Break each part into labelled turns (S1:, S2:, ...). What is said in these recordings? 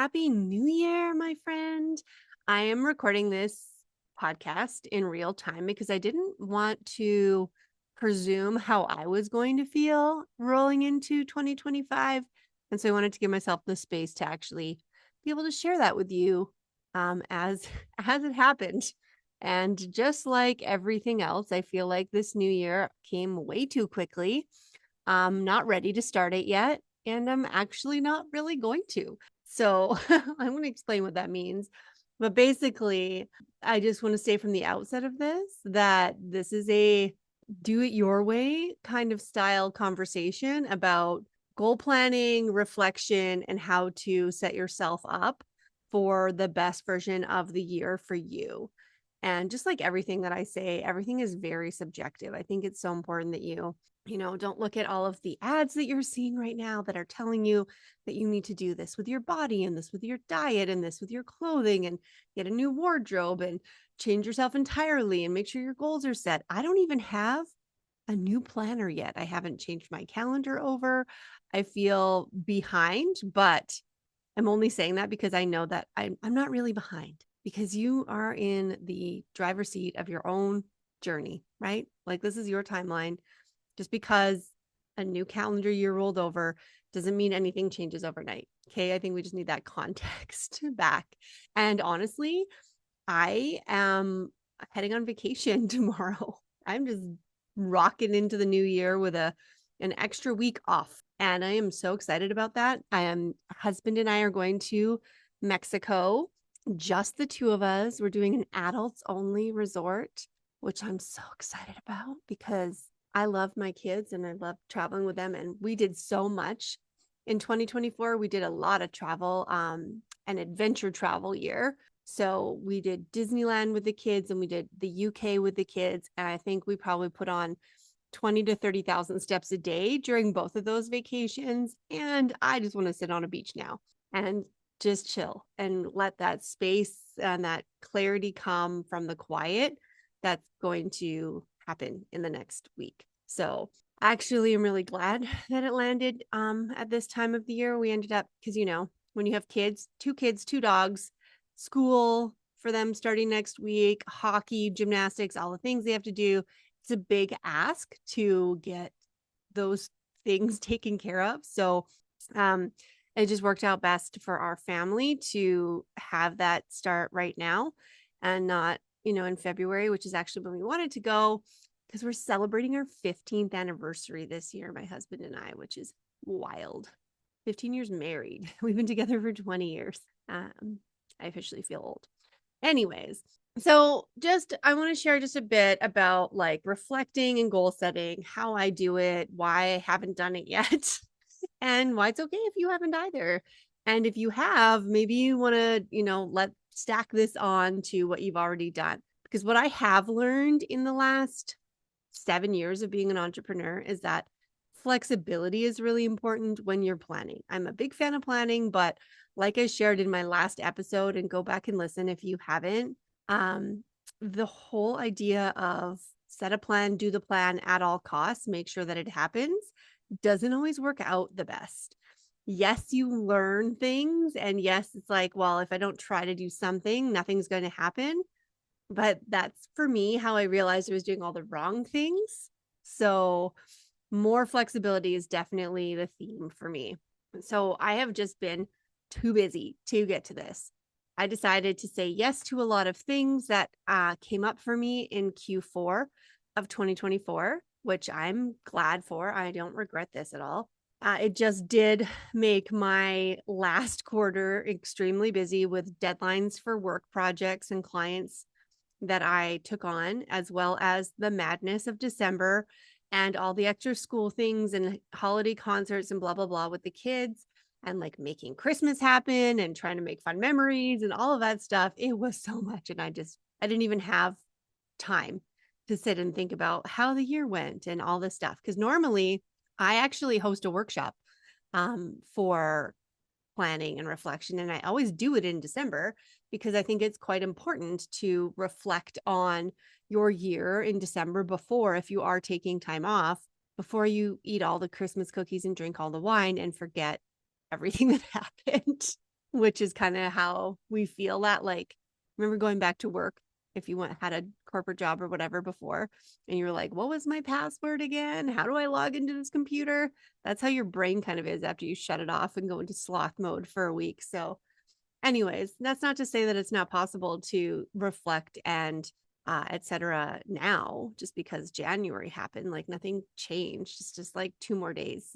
S1: Happy New Year, my friend. I am recording this podcast in real time because I didn't want to presume how I was going to feel rolling into 2025. And so I wanted to give myself the space to actually be able to share that with you as as it happened. And just like everything else, I feel like this new year came way too quickly. I'm not ready to start it yet, and I'm actually not really going to. So I'm going to explain what that means. But basically, I just want to say from the outset of this that this is a do it your way kind of style conversation about goal planning, reflection, and how to set yourself up for the best version of the year for you. And just like everything that I say, everything is very subjective. I think it's so important that you don't look at all of the ads that you're seeing right now that are telling you that you need to do this with your body and this with your diet and this with your clothing and get a new wardrobe and change yourself entirely and make sure your goals are set. I don't even have a new planner yet. I haven't changed my calendar over. I feel behind, but I'm only saying that because I know that I'm not really behind because you are in the driver's seat of your own journey, right? Like this is your timeline. Just because a new calendar year rolled over doesn't mean anything changes overnight. Okay. I think we just need that context back. And honestly, I am heading on vacation tomorrow. I'm just rocking into the new year with an extra week off. And I am so excited about that. Husband and I are going to Mexico, just the two of us. We're doing an adults only resort, which I'm so excited about because I love my kids and I love traveling with them. And we did so much in 2024. We did a lot of travel, an adventure travel year. So we did Disneyland with the kids and we did the UK with the kids. And I think we probably put on 20 to 30,000 steps a day during both of those vacations. And I just want to sit on a beach now and just chill and let that space and that clarity come from the quiet that's going to happen in the next week. So actually, I'm really glad that it landed at this time of the year. We ended up, because when you have kids, two dogs, school for them starting next week, hockey, gymnastics, all the things they have to do. It's a big ask to get those things taken care of. So it just worked out best for our family to have that start right now and not, in February, which is actually when we wanted to go because we're celebrating our 15th anniversary this year, my husband and I, which is wild. 15 years married. We've been together for 20 years. I officially feel old. Anyways, so I want to share just a bit about like reflecting and goal setting, how I do it, why I haven't done it yet, and why it's okay if you haven't either. And if you have, maybe you want to, let stack this on to what you've already done. Because what I have learned in the last 7 years of being an entrepreneur is that flexibility is really important when you're planning. I'm a big fan of planning, but like I shared in my last episode, and go back and listen if you haven't, the whole idea of set a plan, do the plan at all costs, make sure that it happens, doesn't always work out the best. Yes, you learn things. And yes, it's like, well, if I don't try to do something, nothing's going to happen. But that's for me how I realized I was doing all the wrong things. So more flexibility is definitely the theme for me. So I have just been too busy to get to this. I decided to say yes to a lot of things that came up for me in Q4 of 2024, which I'm glad for. I don't regret this at all. It just did make my last quarter extremely busy with deadlines for work projects and clients that I took on, as well as the madness of December and all the extra school things and holiday concerts and blah, blah, blah with the kids and like making Christmas happen and trying to make fun memories and all of that stuff. It was so much. And I didn't even have time to sit and think about how the year went and all this stuff. Because normally I actually host a workshop for planning and reflection. And I always do it in December because I think it's quite important to reflect on your year in December before, if you are taking time off, before you eat all the Christmas cookies and drink all the wine and forget everything that happened. which is kind of how we feel that. Like, remember going back to work, if you had a corporate job or whatever before, and you were like, what was my password again? How do I log into this computer? That's how your brain kind of is after you shut it off and go into sloth mode for a week. So anyways, that's not to say that it's not possible to reflect and etc. now, just because January happened. Like nothing changed. It's just like 2 more days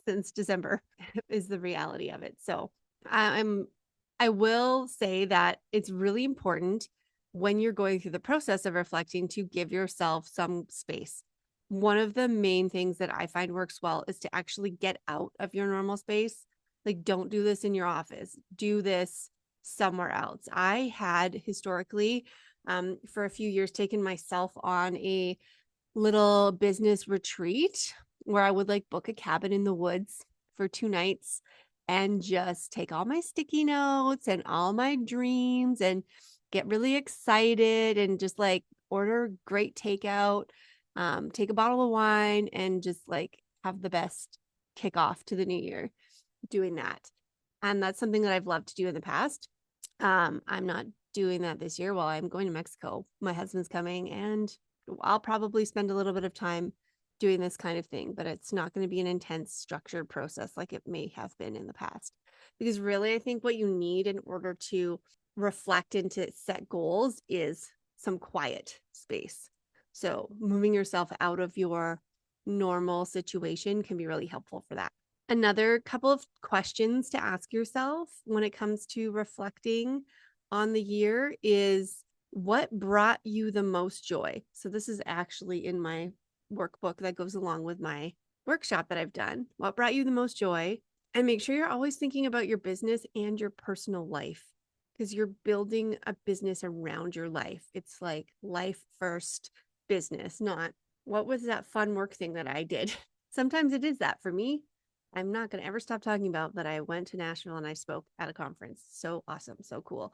S1: since December is the reality of it. So I will say that it's really important when you're going through the process of reflecting to give yourself some space. One of the main things that I find works well is to actually get out of your normal space. Like, don't do this in your office, do this somewhere else. I had historically, for a few years, taken myself on a little business retreat where I would like book a cabin in the woods for 2 nights and just take all my sticky notes and all my dreams and get really excited and just like order great takeout, take a bottle of wine and just like have the best kickoff to the new year doing that. And that's something that I've loved to do in the past. I'm not doing that this year while I'm going to Mexico. My husband's coming and I'll probably spend a little bit of time doing this kind of thing, but it's not going to be an intense structured process like it may have been in the past. Because really, I think what you need in order to reflect and to set goals is some quiet space. So moving yourself out of your normal situation can be really helpful for that. Another couple of questions to ask yourself when it comes to reflecting on the year is what brought you the most joy? So this is actually in my workbook that goes along with my workshop that I've done. What brought you the most joy? And make sure you're always thinking about your business and your personal life because you're building a business around your life. It's like life first, business, not what was that fun work thing that I did. Sometimes it is that for me. I'm not going to ever stop talking about that. I went to Nashville and I spoke at a conference. So awesome. So cool.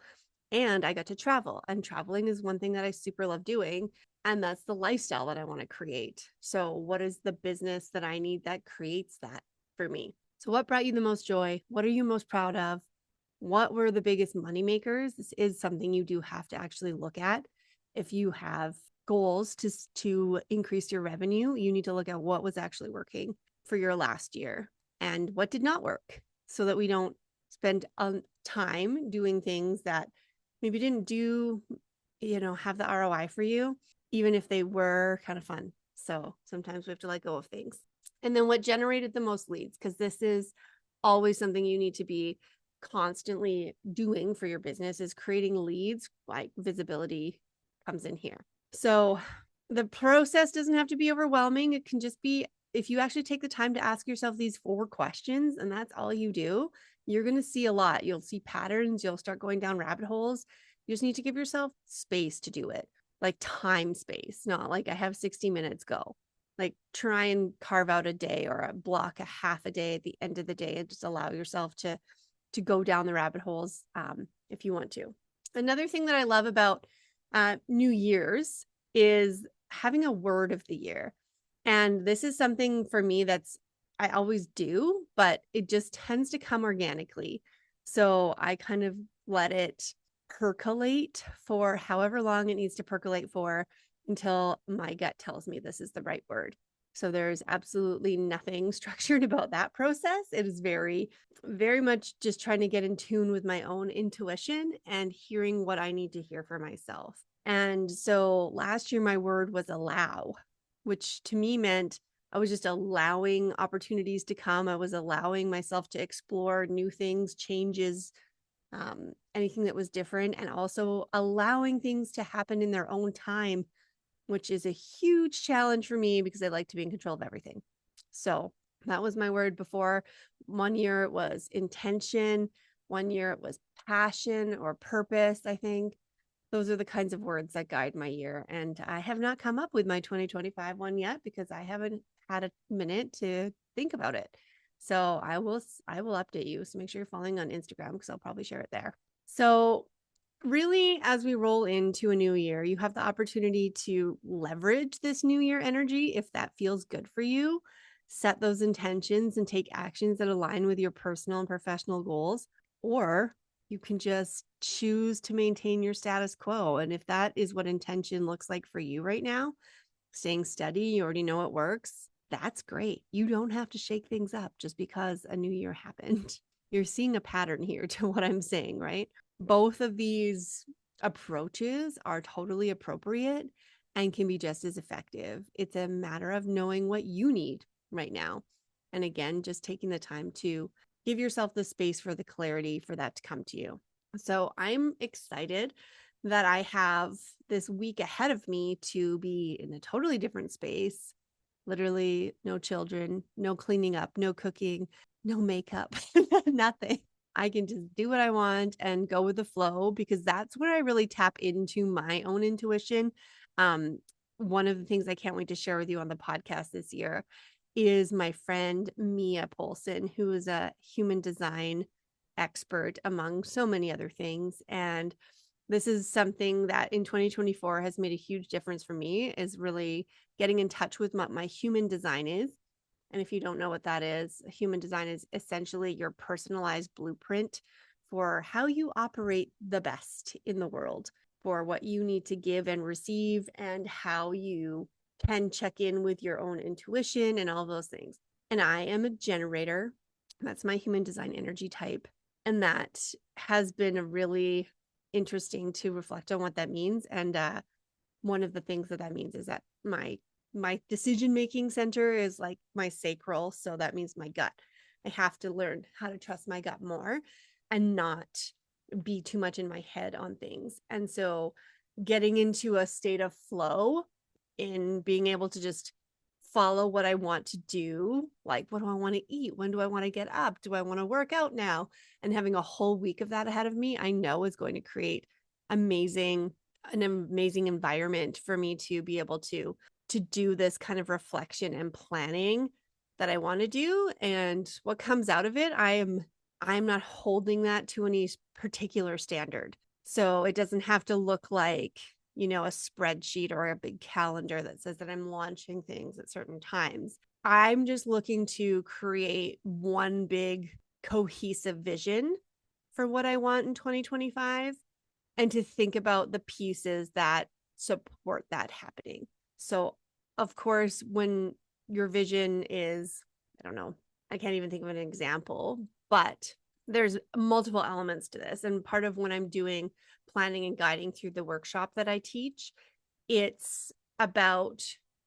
S1: And I got to travel, and traveling is one thing that I super love doing. And that's the lifestyle that I want to create. So what is the business that I need that creates that for me? So what brought you the most joy? What are you most proud of? What were the biggest money makers? This is something you do have to actually look at. If you have goals to increase your revenue, you need to look at what was actually working for your last year and what did not work, so that we don't spend time doing things that maybe didn't do, have the ROI for you, even if they were kind of fun. So sometimes we have to let go of things. And then what generated the most leads, because this is always something you need to be constantly doing for your business, is creating leads. Like visibility comes in here. So the process doesn't have to be overwhelming. It can just be, if you actually take the time to ask yourself these 4 questions and that's all you do, you're going to see a lot. You'll see patterns. You'll start going down rabbit holes. You just need to give yourself space to do it, like time space, not like I have 60 minutes, go. Like try and carve out a day or a block, a half a day at the end of the day, and just allow yourself to go down the rabbit holes if you want to. Another thing that I love about New Year's is having a word of the year. And this is something for me that's I always do, but it just tends to come organically. So I kind of let it percolate for however long it needs to percolate for until my gut tells me this is the right word. So there's absolutely nothing structured about that process. It is very, very much just trying to get in tune with my own intuition and hearing what I need to hear for myself. And so last year, my word was allow, which to me meant I was just allowing opportunities to come. I was allowing myself to explore new things, changes, anything that was different, and also allowing things to happen in their own time, which is a huge challenge for me because I like to be in control of everything. So that was my word before. One year it was intention. One year it was passion or purpose, I think. Those are the kinds of words that guide my year. And I have not come up with my 2025 one yet because I haven't had a minute to think about it. So I will update you. So make sure you're following on Instagram because I'll probably share it there. So really, as we roll into a new year, you have the opportunity to leverage this new year energy if that feels good for you. Set those intentions and take actions that align with your personal and professional goals. or you can just choose to maintain your status quo. And if that is what intention looks like for you right now, staying steady, you already know it works. That's great. You don't have to shake things up just because a new year happened. You're seeing a pattern here to what I'm saying, right? Both of these approaches are totally appropriate and can be just as effective. It's a matter of knowing what you need right now. And again, just taking the time to give yourself the space for the clarity for that to come to you. So I'm excited that I have this week ahead of me to be in a totally different space. Literally, no children, no cleaning up, no cooking, no makeup, nothing. I can just do what I want and go with the flow because that's where I really tap into my own intuition. One of the things I can't wait to share with you on the podcast this year is my friend Mia Polson, who is a human design expert among so many other things. And this is something that in 2024 has made a huge difference for me, is really getting in touch with what my human design is. And if you don't know what that is, human design is essentially your personalized blueprint for how you operate the best in the world, for what you need to give and receive, and how you can check in with your own intuition and all those things. And I am a generator. That's my human design energy type. And that has been a really interesting to reflect on what that means. And one of the things that means is that my decision making center is like my sacral, so that means my gut. I have to learn how to trust my gut more and not be too much in my head on things. And so getting into a state of flow in being able to just follow what I want to do, like what do I want to eat, when do I want to get up, do I want to work out now, and having a whole week of that ahead of me, I know is going to create an amazing environment for me to be able to do this kind of reflection and planning that I want to do. And what comes out of it, I'm not holding that to any particular standard. So it doesn't have to look like, a spreadsheet or a big calendar that says that I'm launching things at certain times. I'm just looking to create one big cohesive vision for what I want in 2025 and to think about the pieces that support that happening. So, of course, when your vision is, I don't know, I can't even think of an example, but there's multiple elements to this. And part of when I'm doing planning and guiding through the workshop that I teach, it's about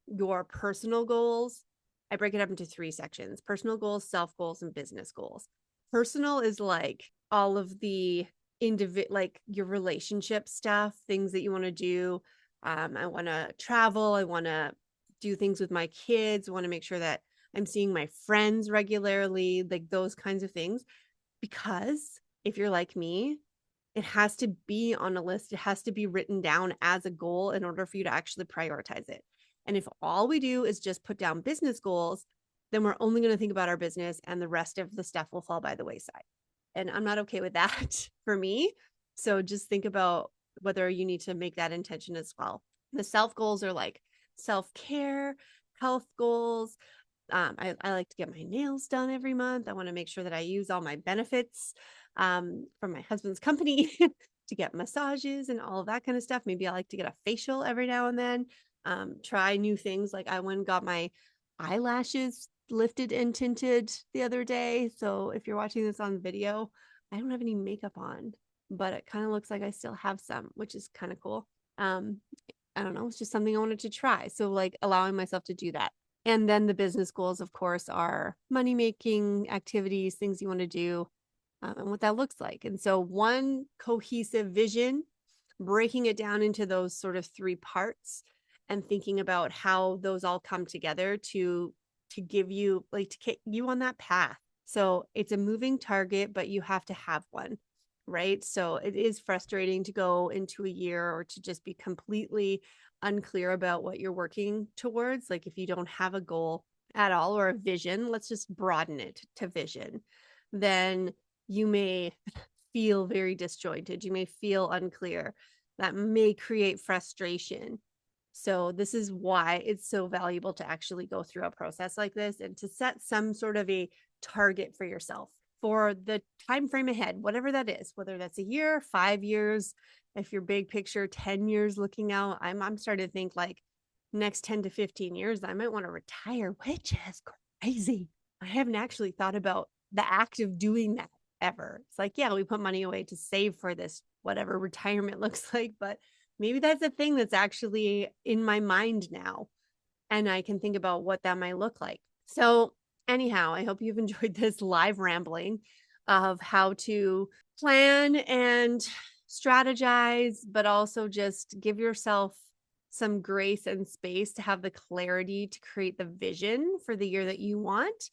S1: your personal goals. I break it up into 3 sections: personal goals, self goals, and business goals. Personal is like all of the like your relationship stuff, things that you want to do. I want to travel. I want to do things with my kids. I want to make sure that I'm seeing my friends regularly, like those kinds of things. Because if you're like me, it has to be on a list. It has to be written down as a goal in order for you to actually prioritize it. And if all we do is just put down business goals, then we're only going to think about our business and the rest of the stuff will fall by the wayside. And I'm not okay with that for me. So just think about whether you need to make that intention as well. The self goals are like self-care, health goals. I like to get my nails done every month. I want to make sure that I use all my benefits from my husband's company to get massages and all of that kind of stuff. Maybe I like to get a facial every now and then. Try new things. Like I went and got my eyelashes lifted and tinted the other day. So if you're watching this on video, I don't have any makeup on, but it kind of looks like I still have some, which is kind of cool. I don't know. It's just something I wanted to try. So like allowing myself to do that. And then the business goals, of course, are money making activities, things you want to do, and what that looks like. And so one cohesive vision, breaking it down into those sort of 3 parts and thinking about how those all come together to give you, like, to get you on that path. So it's a moving target, but you have to have one, right? So it is frustrating to go into a year or to just be completely unclear about what you're working towards. Like if you don't have a goal at all or a vision, let's just broaden it to vision, then you may feel very disjointed. You may feel unclear. That may create frustration. So this is why it's so valuable to actually go through a process like this and to set some sort of a target for yourself. for the time frame ahead, whatever that is, whether that's a year, 5 years, if you're big picture, 10 years looking out. I'm starting to think like next 10 to 15 years, I might want to retire, which is crazy. I haven't actually thought about the act of doing that ever. It's like, yeah, we put money away to save for this, whatever retirement looks like, but maybe that's a thing that's actually in my mind now. And I can think about what that might look like. So, anyhow, I hope you've enjoyed this live rambling of how to plan and strategize, but also just give yourself some grace and space to have the clarity to create the vision for the year that you want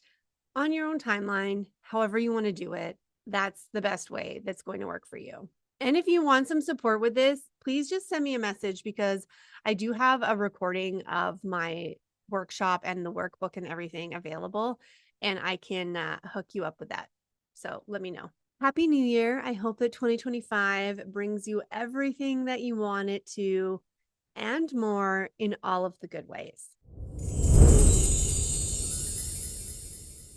S1: on your own timeline, however you want to do it. That's the best way that's going to work for you. And if you want some support with this, please just send me a message, because I do have a recording of my workshop and the workbook and everything available, and I can hook you up with that. So let me know. Happy New Year. I hope that 2025 brings you everything that you want it to and more in all of the good ways.